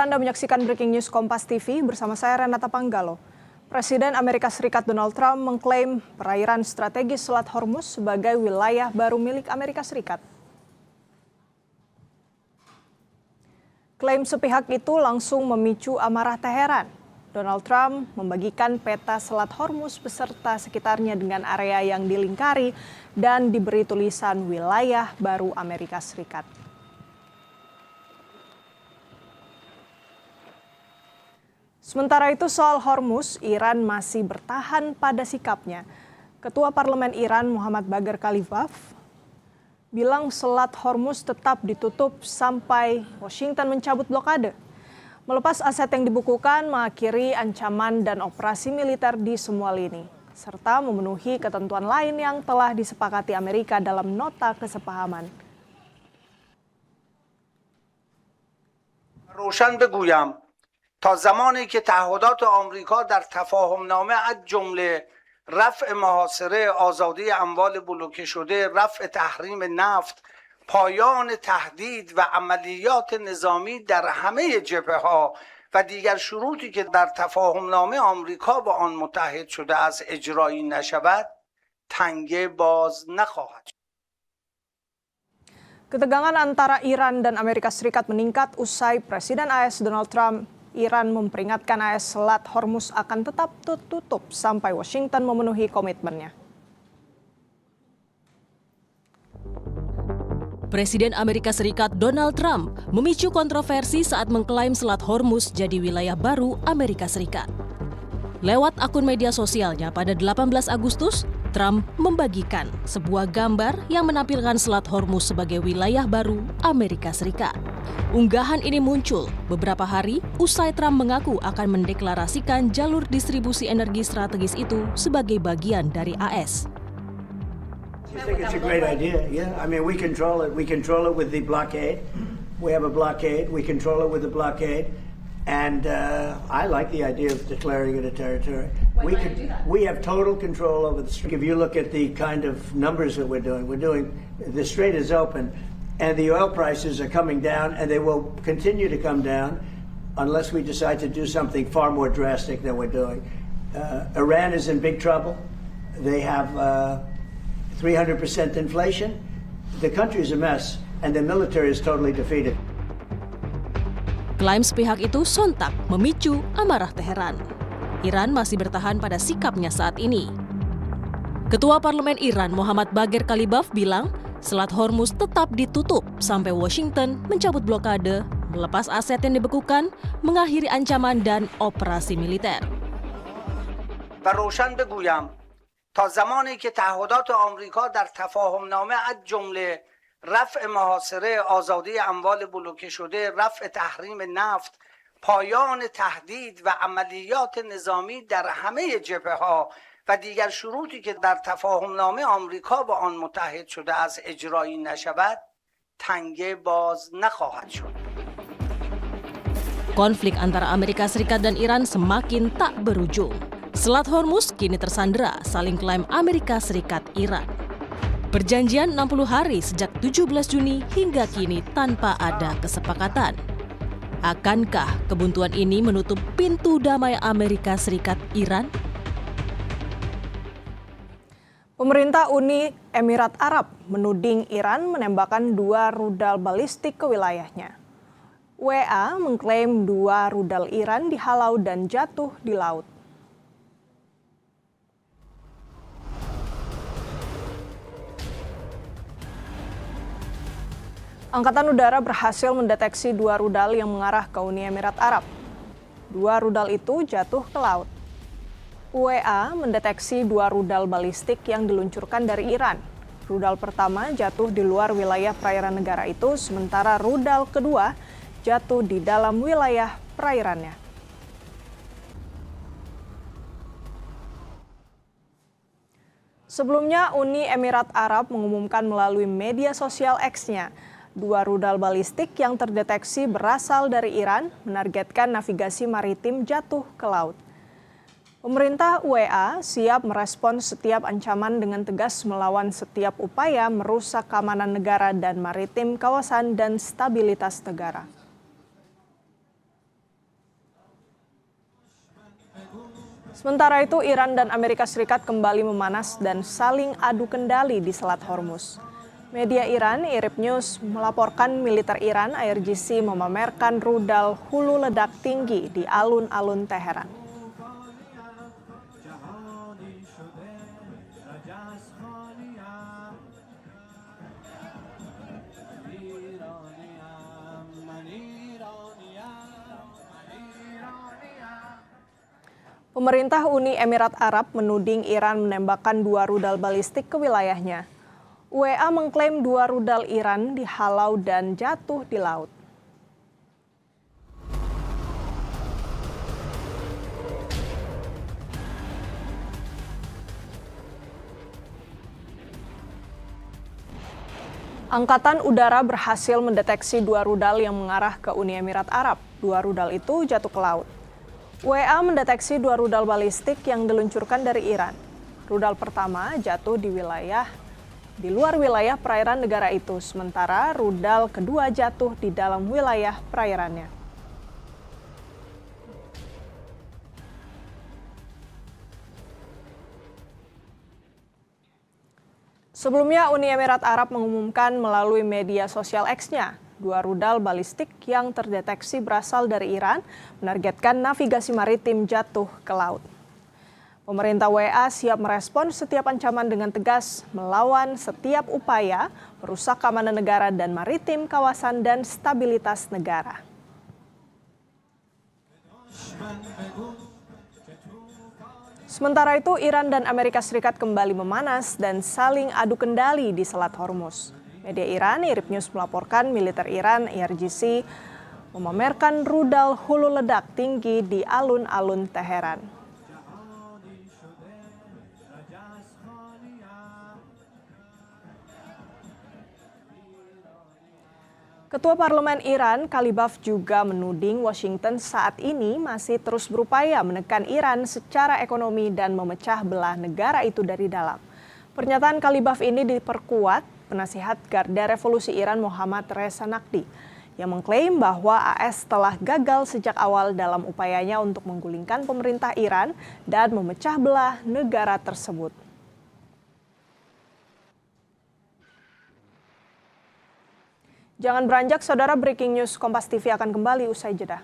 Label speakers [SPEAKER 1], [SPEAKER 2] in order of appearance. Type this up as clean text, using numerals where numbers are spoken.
[SPEAKER 1] Anda menyaksikan Breaking News Kompas TV bersama saya Renata Panggalo. Presiden Amerika Serikat Donald Trump mengklaim perairan strategis Selat Hormuz sebagai wilayah baru milik Amerika Serikat. Klaim sepihak itu langsung memicu amarah Teheran. Donald Trump membagikan peta Selat Hormuz beserta sekitarnya dengan area yang dilingkari dan diberi tulisan wilayah baru Amerika Serikat. Sementara itu soal Hormuz, Iran masih bertahan pada sikapnya. Ketua Parlemen Iran Muhammad Bagher Khalifaf bilang Selat Hormuz tetap ditutup sampai Washington mencabut blokade. Melepas aset yang dibukukan mengakhiri ancaman dan operasi militer di semua lini, serta memenuhi ketentuan lain yang telah disepakati Amerika dalam nota kesepahaman.
[SPEAKER 2] روشن بگویم تا زمانی که تعهدات آمریکا در تفاهمنامه از جمله رفع محاصره، آزادی اموال بلوکه شده، رفع تحریم نفت، پایان تهدید و عملیات نظامی در همه جبهه‌ها و دیگر شروطی که در تفاهمنامه آمریکا با آن متحد شده است اجرایی نشود، تنگه باز نخواهد شد.
[SPEAKER 1] Ketegangan antara Iran dan Amerika Serikat meningkat usai Presiden AS Donald Trump. Iran memperingatkan AS Selat Hormuz akan tetap tertutup sampai Washington memenuhi komitmennya.
[SPEAKER 3] Presiden Amerika Serikat Donald Trump memicu kontroversi saat mengklaim Selat Hormuz jadi wilayah baru Amerika Serikat. Lewat akun media sosialnya pada 18 Agustus, Trump membagikan sebuah gambar yang menampilkan Selat Hormuz sebagai wilayah baru Amerika Serikat. Unggahan ini muncul beberapa hari usai Trump mengaku akan mendeklarasikan jalur distribusi energi strategis itu sebagai bagian dari AS.
[SPEAKER 4] I think it's a great idea. Yeah, I mean, we control it. We control it with the blockade. We have a blockade. We control it with the blockade. And I like the idea of declaring it a territory. We have total control over the strait. If you look at the kind of numbers that we're doing, the strait is open, and the oil prices are coming down, and they will continue to come down unless we decide to do something far more drastic than we're doing. Iran is in big trouble. They have 300% inflation. The country is a mess, and the military is totally defeated.
[SPEAKER 3] Klaim sepihak itu sontak memicu amarah Teheran. Iran masih bertahan pada sikapnya saat ini. Ketua Parlemen Iran Muhammad Bagher Khalifaf bilang Selat Hormuz tetap ditutup sampai Washington mencabut blokade, melepas aset yang dibekukan, mengakhiri ancaman dan operasi militer.
[SPEAKER 2] و روشن بگویم تا زمانی که تعهدات آمریکا در تفاهمنامه از جمله رفع محاصره، آزادی اموال بلوکه شده، رفع تحریم نفت، پایان تهدید و عملیات نظامی در همه جبهه‌ها و دیگر شروطی که در تفاهمنامه آمریکا با آن متحد شده است اجرایی نشود، تنگه باز نخواهد شد.
[SPEAKER 3] Konflik antara Amerika Serikat dan Iran semakin tak berujung. Selat Hormuz kini tersandera saling klaim Amerika Serikat Iran. Perjanjian 60 hari sejak 17 Juni hingga kini tanpa ada kesepakatan. Akankah kebuntuan ini menutup pintu damai Amerika Serikat Iran?
[SPEAKER 1] Pemerintah Uni Emirat Arab menuding Iran menembakkan 2 rudal balistik ke wilayahnya. WA mengklaim 2 rudal Iran dihalau dan jatuh di laut. Angkatan Udara berhasil mendeteksi 2 rudal yang mengarah ke Uni Emirat Arab. 2 rudal itu jatuh ke laut. UEA mendeteksi 2 rudal balistik yang diluncurkan dari Iran. Rudal pertama jatuh di luar wilayah perairan negara itu, sementara rudal kedua jatuh di dalam wilayah perairannya. Sebelumnya, Uni Emirat Arab mengumumkan melalui media sosial X-nya, 2 rudal balistik yang terdeteksi berasal dari Iran menargetkan navigasi maritim jatuh ke laut. Pemerintah UEA siap merespons setiap ancaman dengan tegas melawan setiap upaya merusak keamanan negara dan maritim kawasan dan stabilitas negara. Sementara itu, Iran dan Amerika Serikat kembali memanas dan saling adu kendali di Selat Hormuz. Media Iran, IRIB News, melaporkan militer Iran, IRGC, memamerkan rudal hulu ledak tinggi di alun-alun Teheran. Pemerintah Uni Emirat Arab menuding Iran menembakkan 2 rudal balistik ke wilayahnya. UEA mengklaim 2 rudal Iran dihalau dan jatuh di laut. Angkatan Udara berhasil mendeteksi 2 rudal yang mengarah ke Uni Emirat Arab. 2 rudal itu jatuh ke laut. UEA mendeteksi 2 rudal balistik yang diluncurkan dari Iran. Rudal pertama jatuh di luar wilayah perairan negara itu, sementara rudal kedua jatuh di dalam wilayah perairannya. Sebelumnya, Uni Emirat Arab mengumumkan melalui media sosial X-nya, 2 rudal balistik yang terdeteksi berasal dari Iran menargetkan navigasi maritim jatuh ke laut. Pemerintah UEA siap merespon setiap ancaman dengan tegas, melawan setiap upaya merusak keamanan negara dan maritim kawasan dan stabilitas negara. Sementara itu, Iran dan Amerika Serikat kembali memanas dan saling adu kendali di Selat Hormuz. Media Iran, IRIB News melaporkan militer Iran, IRGC, memamerkan rudal hulu ledak tinggi di alun-alun Teheran. Ketua Parlemen Iran, Kalibaf, juga menuding Washington saat ini masih terus berupaya menekan Iran secara ekonomi dan memecah belah negara itu dari dalam. Pernyataan Kalibaf ini diperkuat penasihat Garda Revolusi Iran Mohammad Reza Naqvi yang mengklaim bahwa AS telah gagal sejak awal dalam upayanya untuk menggulingkan pemerintah Iran dan memecah belah negara tersebut. Jangan beranjak, saudara. Breaking News Kompas TV akan kembali usai jeda.